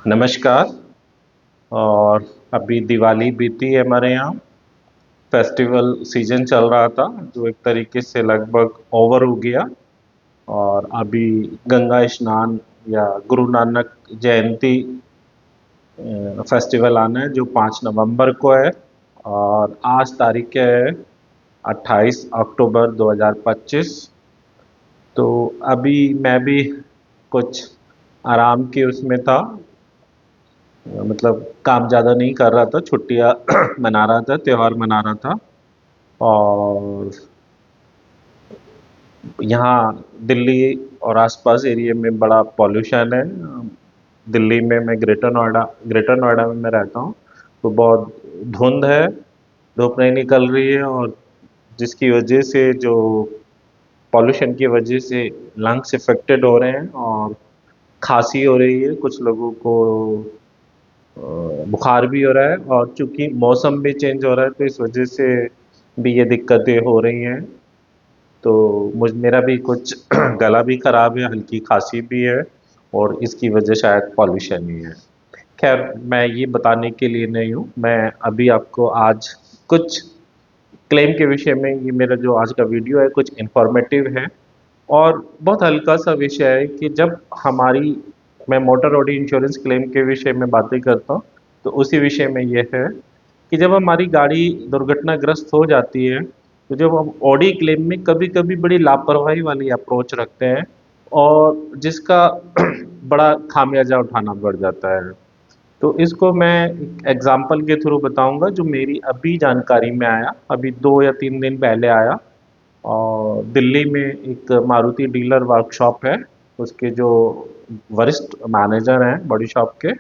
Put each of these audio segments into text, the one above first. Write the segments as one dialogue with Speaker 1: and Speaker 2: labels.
Speaker 1: नमस्कार। और अभी दिवाली बीती है हमारे यहाँ। फेस्टिवल सीजन चल रहा था जो एक तरीके से लगभग ओवर हो गया। और अभी गंगा स्नान या गुरु नानक जयंती फेस्टिवल आना है जो 5 नवंबर को है। और आज तारीख है 28 अक्टूबर 2025। तो अभी मैं भी कुछ आराम के उसमें था। मतलब काम ज़्यादा नहीं कर रहा था, छुट्टियाँ मना रहा था, त्योहार मना रहा था। और यहाँ दिल्ली और आसपास एरिया में बड़ा पॉल्यूशन है। दिल्ली में मैं ग्रेटर नोएडा में मैं रहता हूँ। तो बहुत धुंध है, धूप नहीं निकल रही है। और जिसकी वजह से जो पॉल्यूशन की वजह से लंग्स इफेक्टेड हो रहे हैं और खांसी हो रही है, कुछ लोगों को बुखार भी हो रहा है। और चूंकि मौसम भी चेंज हो रहा है तो इस वजह से भी ये दिक्कतें हो रही हैं। तो मेरा भी कुछ गला भी खराब है, हल्की खांसी भी है। और इसकी वजह शायद पॉल्यूशन ही है। खैर, मैं ये बताने के लिए नहीं हूँ। मैं अभी आपको आज कुछ क्लेम के विषय में, ये मेरा जो आज का वीडियो है कुछ इन्फॉर्मेटिव है। और बहुत हल्का सा विषय है कि जब हमारी, मैं मोटर ऑडी इंश्योरेंस क्लेम के विषय में बातें करता हूँ तो उसी विषय में ये है कि जब हमारी गाड़ी दुर्घटनाग्रस्त हो जाती है तो जब हम ऑडी क्लेम में कभी कभी बड़ी लापरवाही वाली अप्रोच रखते हैं और जिसका बड़ा खामियाजा उठाना पड़ जाता है। तो इसको मैं एक एग्जाम्पल के थ्रू बताऊंगा जो मेरी अभी जानकारी में आया, अभी 2 या 3 दिन पहले आया। और दिल्ली में एक मारुति डीलर वर्कशॉप है, उसके जो वरिष्ठ मैनेजर हैं बड़ी शॉप के,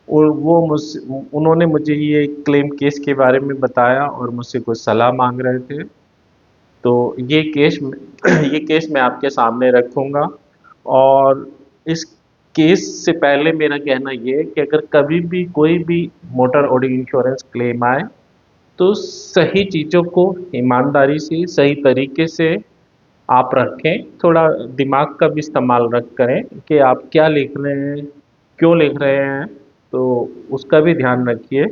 Speaker 1: और वो मुझसे, उन्होंने मुझे ये क्लेम केस के बारे में बताया और मुझसे कुछ सलाह मांग रहे थे। तो ये केस ये केस मैं आपके सामने रखूंगा। और इस केस से पहले मेरा कहना ये है कि अगर कभी भी कोई भी मोटर ऑडी इंश्योरेंस क्लेम आए तो सही चीज़ों को ईमानदारी से सही तरीके से आप रखें। थोड़ा दिमाग का भी इस्तेमाल रख करें कि आप क्या लिख रहे हैं, क्यों लिख रहे हैं। तो उसका भी ध्यान रखिए,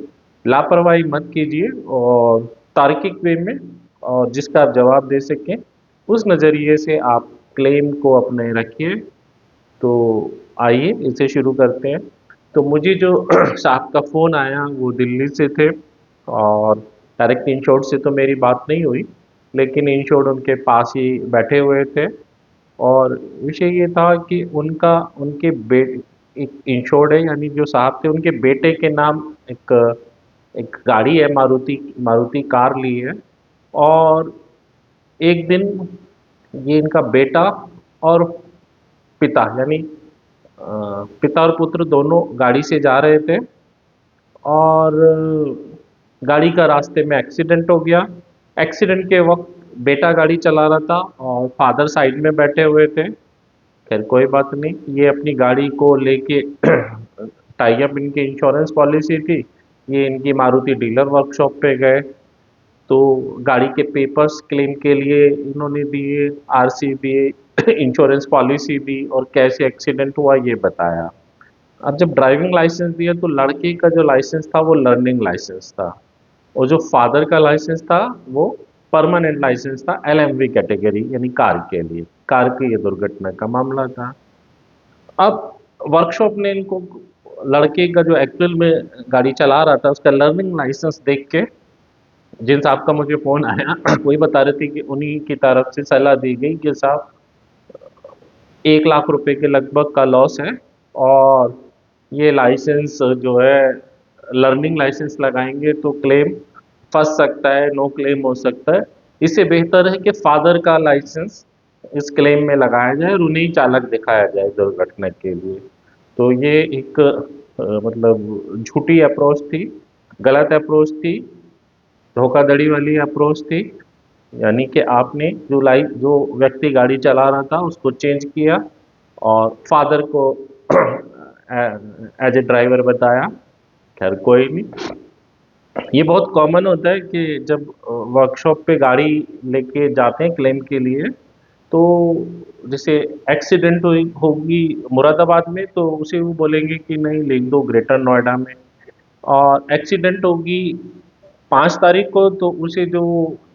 Speaker 1: लापरवाही मत कीजिए। और तार्किक वे में और जिसका आप जवाब दे सकें उस नज़रिए से आप क्लेम को अपने रखिए। तो आइए इसे शुरू करते हैं। तो मुझे जो साहब का फ़ोन आया वो दिल्ली से थे। और डायरेक्ट इंश्योर्ड से तो मेरी बात नहीं हुई, लेकिन इंश्योर्ड उनके पास ही बैठे हुए थे। और विषय ये था कि उनका, उनके बे एक इंश्योर्ड है, यानी जो साहब थे उनके बेटे के नाम एक एक गाड़ी है, मारुति मारुति कार ली है। और एक दिन ये इनका बेटा और पिता, यानी पिता और पुत्र दोनों गाड़ी से जा रहे थे। और गाड़ी का रास्ते में एक्सीडेंट हो गया। एक्सीडेंट के वक्त बेटा गाड़ी चला रहा था और फादर साइड में बैठे हुए थे। खैर कोई बात नहीं, ये अपनी गाड़ी को लेके टाई अप इनकी इंश्योरेंस पॉलिसी थी, ये इनकी मारुति डीलर वर्कशॉप पे गए। तो गाड़ी के पेपर्स क्लेम के लिए इन्होंने दिए, आरसी दिए, इंश्योरेंस पॉलिसी दी और कैसे एक्सीडेंट हुआ ये बताया। अब जब ड्राइविंग लाइसेंस दिया तो लड़के का जो लाइसेंस था वो लर्निंग लाइसेंस था, और जो फादर का लाइसेंस था वो परमानेंट लाइसेंस था, एलएमवी कैटेगरी यानी कार के लिए। कार की ये दुर्घटना का मामला था। अब वर्कशॉप ने इनको, लड़के का जो एक्चुअल में गाड़ी चला रहा था उसका लर्निंग लाइसेंस देख के, जिन साहब का मुझे फ़ोन आया वही बता रहे थे कि उन्हीं की तरफ से सलाह दी गई कि साहब 1 लाख रुपए के लगभग का लॉस है। और ये लाइसेंस जो है, लर्निंग लाइसेंस लगाएंगे तो क्लेम फंस सकता है, नो क्लेम हो सकता है। इससे बेहतर है कि फादर का लाइसेंस इस क्लेम में लगाया जाए और उन्हें ही चालक दिखाया जाए दुर्घटना के लिए। तो ये एक मतलब झूठी अप्रोच थी, गलत अप्रोच थी, धोखाधड़ी वाली अप्रोच थी। यानी कि आपने जो व्यक्ति गाड़ी चला रहा था उसको चेंज किया और फादर को एज ए ड्राइवर बताया। खैर कोई नहीं, ये बहुत कॉमन होता है कि जब वर्कशॉप पे गाड़ी लेके जाते हैं क्लेम के लिए तो जैसे एक्सीडेंट हुई होगी मुरादाबाद में तो उसे वो बोलेंगे कि नहीं लिख दो ग्रेटर नोएडा में। और एक्सीडेंट होगी 5 तारीख को तो उसे जो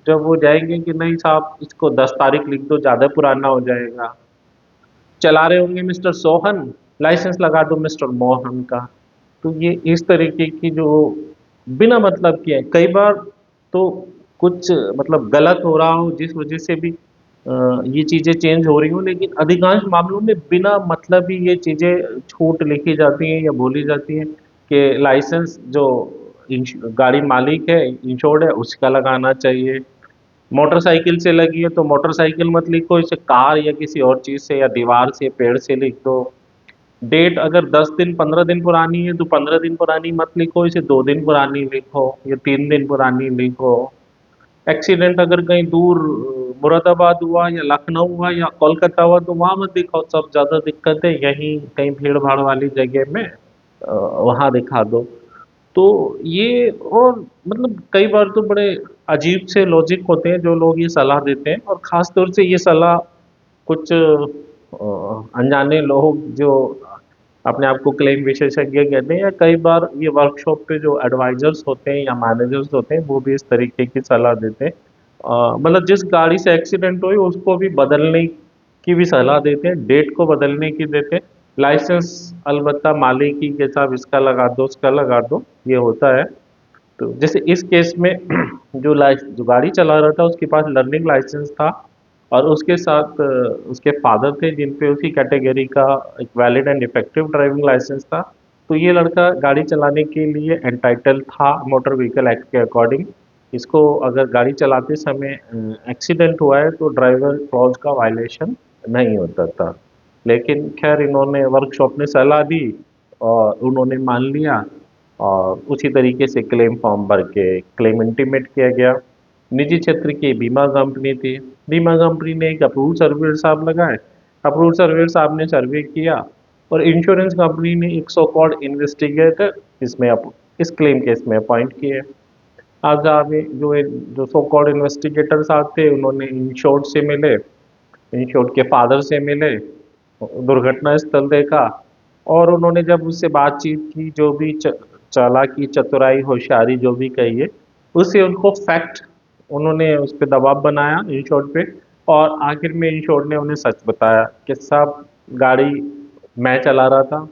Speaker 1: जब वो जाएंगे कि नहीं साहब इसको 10 तारीख लिख दो ज़्यादा पुराना हो जाएगा। चला रहे होंगे मिस्टर सोहन, लाइसेंस लगा दो मिस्टर मोहन का। तो ये इस तरीके की जो बिना मतलब के है कई बार तो कुछ मतलब गलत हो रहा हो जिस वजह से भी ये चीज़ें चेंज हो रही हो, लेकिन अधिकांश मामलों में बिना मतलब ही ये चीज़ें छूट लिखी जाती हैं या बोली जाती हैं कि लाइसेंस जो गाड़ी मालिक है इंश्योर्ड है उसका लगाना चाहिए। मोटरसाइकिल से लगी है तो मोटरसाइकिल मत लिखो, इसे कार या किसी और चीज़ से या दीवार से पेड़ से लिख दो। डेट अगर 10 दिन 15 दिन पुरानी है तो 15 दिन पुरानी मत लिखो, इसे 2 दिन पुरानी लिखो या 3 दिन पुरानी लिखो। एक्सीडेंट अगर कहीं दूर मुरादाबाद हुआ या लखनऊ हुआ या कोलकाता हुआ तो वहाँ मत दिखाओ, सब ज़्यादा दिक्कत है यहीं कहीं भीड़ भाड़ वाली जगह में वहाँ दिखा दो। तो ये और मतलब कई बार तो बड़े अजीब से लॉजिक होते हैं जो लोग ये सलाह देते हैं, और ख़ास तौर से ये सलाह कुछ अनजाने लोग जो अपने आप को क्लेम विशेषज्ञ कहते हैं, या कई बार ये वर्कशॉप पे जो एडवाइजर्स होते हैं या मैनेजर्स होते हैं वो भी इस तरीके की सलाह देते हैं। मतलब जिस गाड़ी से एक्सीडेंट हुई उसको भी बदलने की भी सलाह देते हैं, डेट को बदलने की देते हैं। लाइसेंस अलबत्ता मालिक ही के साथ इसका लगा दो उसका लगा दो, ये होता है। तो जैसे इस केस में जो गाड़ी चला रहा था उसके पास लर्निंग लाइसेंस था, और उसके साथ उसके फादर थे जिन पे उसी कैटेगरी का एक valid and effective driving licence था। तो ये लड़का गाड़ी चलाने के लिए एंटाइटल था मोटर व्हीकल एक्ट के अकॉर्डिंग। इसको अगर गाड़ी चलाते समय एक्सीडेंट हुआ है तो ड्राइवर क्लॉज का वायलेशन नहीं होता था। लेकिन खैर इन्होंने वर्कशॉप ने सलाह दी और उन्होंने मान लिया, और उसी तरीके से क्लेम फॉर्म भर के क्लेम इंटीमेट किया गया। निजी क्षेत्र की बीमा कंपनी थी, बीमा कंपनी ने एक अप्रूव सर्वेयर साहब लगाए, अप्रूव सर्वेयर साहब ने सर्वे किया, और इंश्योरेंस कंपनी ने एक सो कॉल्ड इन्वेस्टिगेटर इसमें इस क्लेम केस में अपॉइंट किए। आज आगे जो सो कॉल्ड इन्वेस्टिगेटर साहब थे उन्होंने इंश्योर्ड से मिले, इंश्योर्ड के फादर से मिले, दुर्घटना स्थल देखा, और उन्होंने जब उससे बातचीत की जो भी चालाकी चतुराई होशियारी जो भी कहिए उससे उनको फैक्ट उन्होंने उस पर दबाव बनाया इंश्योर्ड पे, और आखिर में इंश्योर्ड ने उन्हें सच बताया कि साहब गाड़ी मैं चला रहा था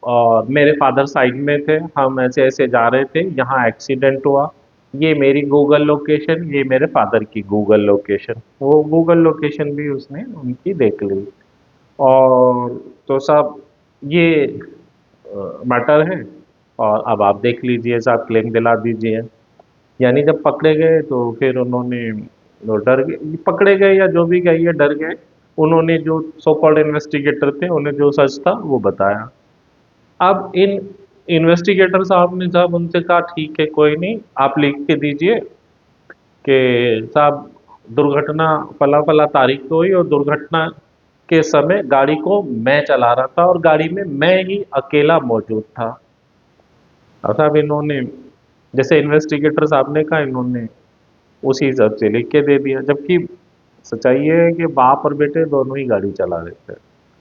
Speaker 1: और मेरे फादर साइड में थे, हम ऐसे ऐसे जा रहे थे यहाँ एक्सीडेंट हुआ, ये मेरी गूगल लोकेशन ये मेरे फादर की गूगल लोकेशन, वो गूगल लोकेशन भी उसने उनकी देख ली। और तो साहब ये मैटर है, और अब आप देख लीजिए साहब क्लेम दिला दीजिए। यानी जब पकड़े गए तो फिर उन्होंने वो डर गए, पकड़े गए या जो भी कहिए डर गए, उन्होंने जो सो कॉल्ड इन्वेस्टिगेटर थे उन्हें जो सच था वो बताया। अब इन इन्वेस्टिगेटर साहब ने साहब उनसे कहा ठीक है कोई नहीं आप लिख के दीजिए कि साहब दुर्घटना फला फला तारीख को हुई और दुर्घटना के समय गाड़ी को मैं चला रहा था और गाड़ी में मैं ही अकेला मौजूद था। और साहब इन्होंने जैसे इन्वेस्टिगेटर साहब ने कहा इन्होंने उसी हिसाब से लिख के दे दिया, जबकि सच्चाई ये है कि बाप और बेटे दोनों ही गाड़ी चला रहे थे।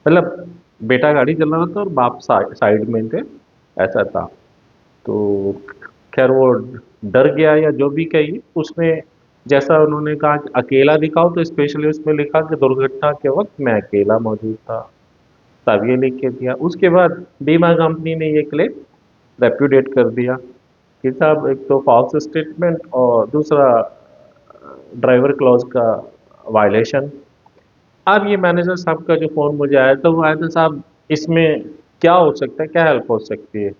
Speaker 1: मतलब बेटा गाड़ी चला रहा था और बाप साइड में थे, ऐसा था। तो खैर वो डर गया या जो भी कही उसने, जैसा उन्होंने कहा कि अकेला दिखाओ तो स्पेशली उसमें लिखा कि दुर्घटना के वक्त मैं अकेला मौजूद था, तब ये लिख के दिया। उसके बाद बीमा कंपनी ने ये क्लेम रेप्यूडिएट कर दिया कि साहब एक तो फॉल्स स्टेटमेंट और दूसरा ड्राइवर क्लॉज का वायलेशन। अब ये मैनेजर साहब का जो फ़ोन मुझे आया था वो आया था साहब इसमें क्या हो सकता है, क्या हेल्प हो सकती है।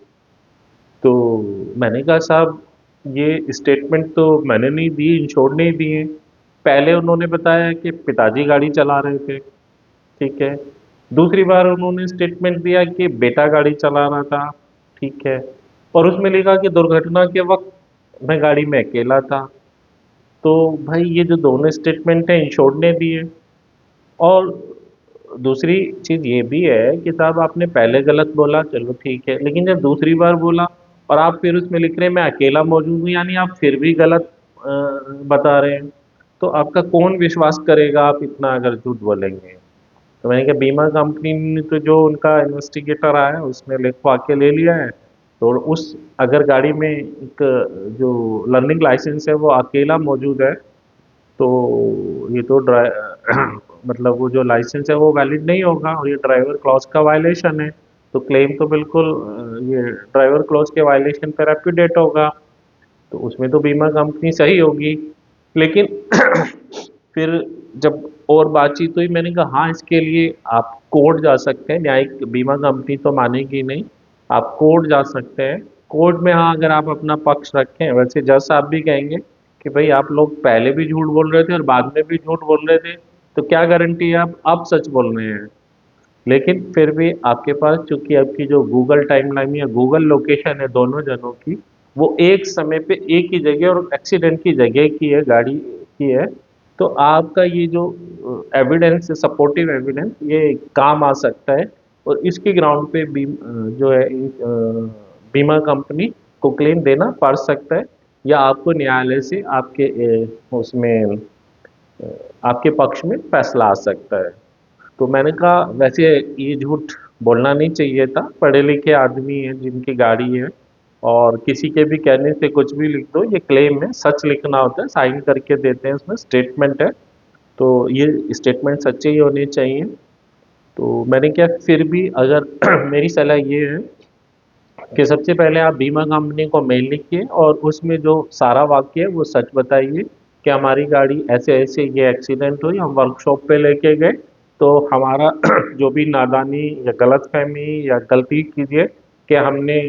Speaker 1: तो मैंने कहा साहब ये स्टेटमेंट तो मैंने नहीं दी, इंश्योर्ड ने ही दी है। पहले उन्होंने बताया कि पिताजी गाड़ी चला रहे थे, ठीक है। दूसरी बार उन्होंने स्टेटमेंट दिया कि बेटा गाड़ी चला रहा था, ठीक है। और उसमें लिखा कि दुर्घटना के वक्त मैं गाड़ी में अकेला था। तो भाई ये जो दोनों स्टेटमेंट हैं इंश्योर्ड ने दिए। और दूसरी चीज़ ये भी है कि साहब आपने पहले गलत बोला चलो ठीक है, लेकिन जब दूसरी बार बोला और आप फिर उसमें लिख रहे हैं मैं अकेला मौजूद हूँ, यानी आप फिर भी गलत बता रहे हैं। तो आपका कौन विश्वास करेगा आप इतना अगर झूठ बोलेंगे। तो मैंने कहा बीमा कंपनी ने तो जो उनका इन्वेस्टिगेटर आया उसने लिखवा के ले लिया है। तो उस अगर गाड़ी में एक जो लर्निंग लाइसेंस है वो अकेला मौजूद है, तो ये तो मतलब वो जो लाइसेंस है वो वैलिड नहीं होगा और ये ड्राइवर क्लॉज का वायलेशन है। तो क्लेम तो बिल्कुल ये ड्राइवर क्लॉज के वायलेशन पर एप्यूडेट होगा। तो उसमें तो बीमा कंपनी सही होगी। लेकिन फिर जब और बातचीत हुई मैंने कहा हाँ इसके लिए आप कोर्ट जा सकते हैं, न्यायिक बीमा कंपनी तो मानेगी नहीं, आप कोर्ट जा सकते हैं। कोर्ट में हाँ अगर आप अपना पक्ष रखें, वैसे जज साहब भी कहेंगे कि भाई आप लोग पहले भी झूठ बोल रहे थे और बाद में भी झूठ बोल रहे थे, तो क्या गारंटी है आप अब सच बोल रहे हैं। लेकिन फिर भी आपके पास चूंकि आपकी जो गूगल टाइमलाइन या गूगल लोकेशन है दोनों जनों की, वो एक समय पे एक ही जगह और एक्सीडेंट की जगह की है, गाड़ी की है। तो आपका ये जो एविडेंस है, सपोर्टिव एविडेंस, ये काम आ सकता है। और इसके ग्राउंड पे जो है बीमा कंपनी को क्लेम देना पड़ सकता है, या आपको न्यायालय से आपके उसमें आपके पक्ष में फैसला आ सकता है। तो मैंने कहा वैसे ये झूठ बोलना नहीं चाहिए था, पढ़े लिखे आदमी हैं जिनकी गाड़ी है, और किसी के भी कहने से कुछ भी लिख दो, ये क्लेम है, सच लिखना होता है, साइन करके देते हैं, उसमें स्टेटमेंट है, तो ये स्टेटमेंट सच्चे ही होने चाहिए। तो मैंने क्या फिर भी अगर मेरी सलाह ये है कि सबसे पहले आप बीमा कंपनी को मेल लिखिए और उसमें जो सारा वाक्य है वो सच बताइए कि हमारी गाड़ी ऐसे ऐसे ये एक्सीडेंट हुई, हम वर्कशॉप पे लेके गए, तो हमारा जो भी नादानी या गलतफहमी या गलती कीजिए कि हमने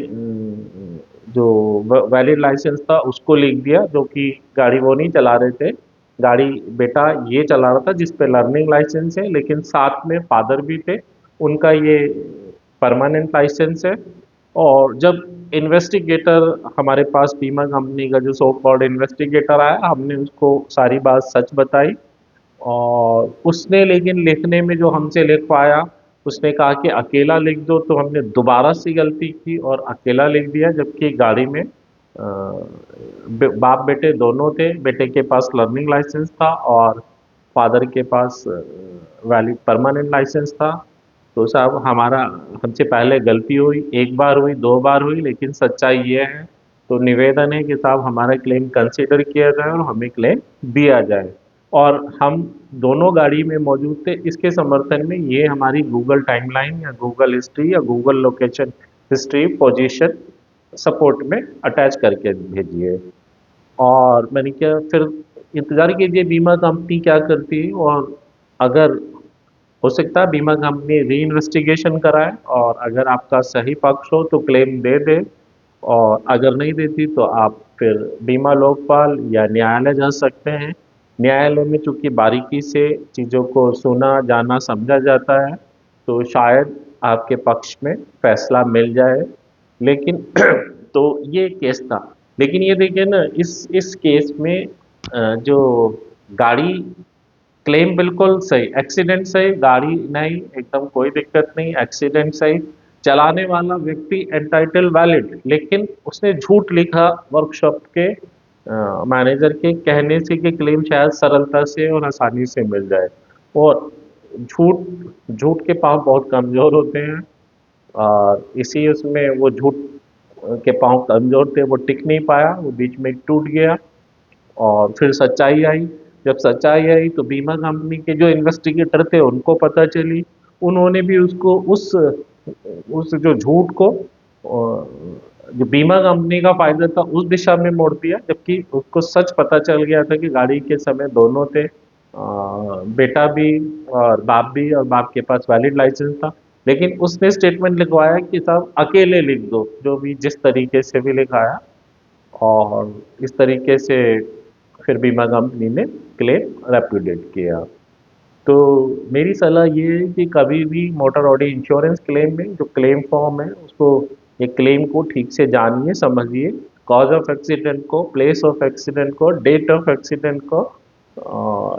Speaker 1: जो वैलिड लाइसेंस था उसको लिख दिया, जो कि गाड़ी वो नहीं चला रहे थे, गाड़ी बेटा ये चला रहा था जिस पे लर्निंग लाइसेंस है, लेकिन साथ में फादर भी थे, उनका ये परमानेंट लाइसेंस है। और जब इन्वेस्टिगेटर हमारे पास बीमा कंपनी का जो सो कॉल्ड इन्वेस्टिगेटर आया, हमने उसको सारी बात सच बताई, और उसने लेकिन लिखने में जो हमसे लिखवाया, उसने कहा कि अकेला लिख दो, तो हमने दोबारा से गलती की और अकेला लिख दिया, जबकि गाड़ी में बाप बेटे दोनों थे, बेटे के पास लर्निंग लाइसेंस था और फादर के पास वैलिड परमानेंट लाइसेंस था। तो साहब हमारा हमसे पहले गलती हुई, एक बार हुई, दो बार हुई, लेकिन सच्चाई ये है, तो निवेदन है कि साहब हमारा क्लेम कंसीडर किया जाए और हमें क्लेम दिया जाए। और हम दोनों गाड़ी में मौजूद थे, इसके समर्थन में ये हमारी गूगल टाइमलाइन या गूगल हिस्ट्री या Google location history position support में अटैच करके भेजिए। और मैंने क्या फिर इंतज़ार कीजिए बीमा कंपनी क्या करती है, और अगर हो सकता है बीमा कंपनी री इन्वेस्टिगेशन कराए, और अगर आपका सही पक्ष हो तो क्लेम दे दे, और अगर नहीं देती तो आप फिर बीमा लोकपाल या न्यायालय जा सकते हैं। न्यायालय में चूंकि बारीकी से चीज़ों को सुना जाना समझा जाता है, तो शायद आपके पक्ष में फैसला मिल जाए। लेकिन तो ये केस था। लेकिन ये देखिए ना, इस केस में जो गाड़ी क्लेम बिल्कुल सही, एक्सीडेंट सही, गाड़ी नहीं, एकदम कोई दिक्कत नहीं, एक्सीडेंट सही, चलाने वाला व्यक्ति एंटाइटल वैलिड, लेकिन उसने झूठ लिखा वर्कशॉप के मैनेजर के कहने से कि क्लेम शायद सरलता से और आसानी से मिल जाए। और झूठ झूठ के पाँव बहुत कमज़ोर होते हैं, और इसी उसमें वो झूठ के पाँव कमज़ोर थे, वो टिक नहीं पाया, वो बीच में टूट गया। और फिर सच्चाई आई, जब सच्चाई आई तो बीमा कंपनी के जो इन्वेस्टिगेटर थे उनको पता चली, उन्होंने भी उसको उस जो झूठ को जो बीमा कंपनी का फायदा था उस दिशा में मोड़ दिया, जबकि उसको सच पता चल गया था कि गाड़ी के समय दोनों थे, बेटा भी और बाप भी, और बाप के पास वैलिड लाइसेंस था। लेकिन उसने स्टेटमेंट लिखवाया कि साहब अकेले लिख दो, जो भी जिस तरीके से भी लिखाया, और इस तरीके से फिर बीमा कंपनी ने क्लेम रेप्यूडिएट किया। तो मेरी सलाह ये है कि कभी भी मोटर ऑडी इंश्योरेंस क्लेम में जो क्लेम फॉर्म है उसको, ये क्लेम को ठीक से जानिए, समझिए, कॉज ऑफ एक्सीडेंट को, प्लेस ऑफ एक्सीडेंट को, डेट ऑफ एक्सीडेंट को,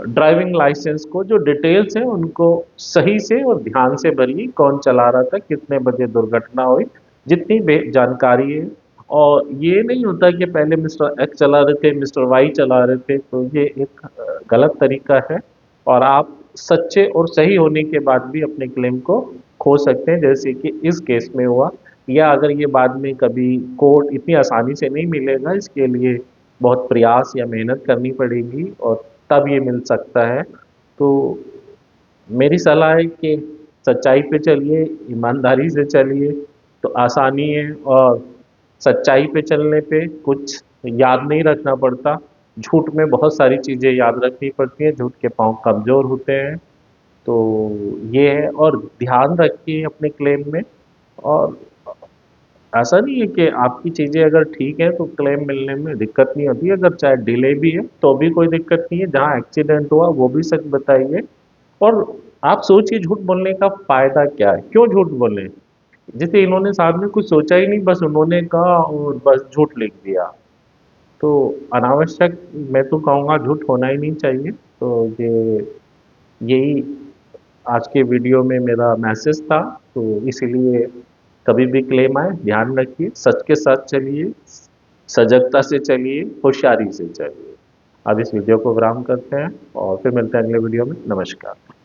Speaker 1: ड्राइविंग लाइसेंस को, जो डिटेल्स हैं उनको सही से और ध्यान से भरिए, कौन चला रहा था, कितने बजे दुर्घटना हुई, जितनी जानकारी है और ये नहीं होता कि पहले मिस्टर एक्स चला रहे थे, मिस्टर वाई चला रहे थे, तो ये एक गलत तरीका है। और आप सच्चे और सही होने के बाद भी अपने क्लेम को खो सकते हैं, जैसे कि इस केस में हुआ। या अगर ये बाद में कभी कोर्ट इतनी आसानी से नहीं मिलेगा, इसके लिए बहुत प्रयास या मेहनत करनी पड़ेगी और तब ये मिल सकता है। तो मेरी सलाह है कि सच्चाई पे चलिए, ईमानदारी से चलिए, तो आसानी है। और सच्चाई पे चलने पे कुछ याद नहीं रखना पड़ता। झूठ में बहुत सारी चीज़ें याद रखनी पड़ती हैं, झूठ के पाँव कमज़ोर होते हैं। तो ये है। और ध्यान रखिए अपने क्लेम में। और ऐसा नहीं है कि आपकी चीज़ें अगर ठीक है तो क्लेम मिलने में दिक्कत नहीं होती, अगर चाहे डिले भी है तो भी कोई दिक्कत नहीं है। जहाँ एक्सीडेंट हुआ वो भी सच बताइए। और आप सोचिए झूठ बोलने का फायदा क्या है, क्यों झूठ बोले। जैसे इन्होंने साथ में कुछ सोचा ही नहीं, बस उन्होंने कहा और बस झूठ लिख दिया। तो अनावश्यक, मैं तो कहूँगा झूठ होना ही नहीं चाहिए। तो ये यही आज के वीडियो में मेरा मैसेज था। तो इसीलिए कभी भी क्लेम आए ध्यान रखिए, सच के साथ चलिए, सजगता से चलिए, होशियारी से चलिए। अब इस वीडियो को विराम करते हैं और फिर मिलते हैं अगले वीडियो में। नमस्कार।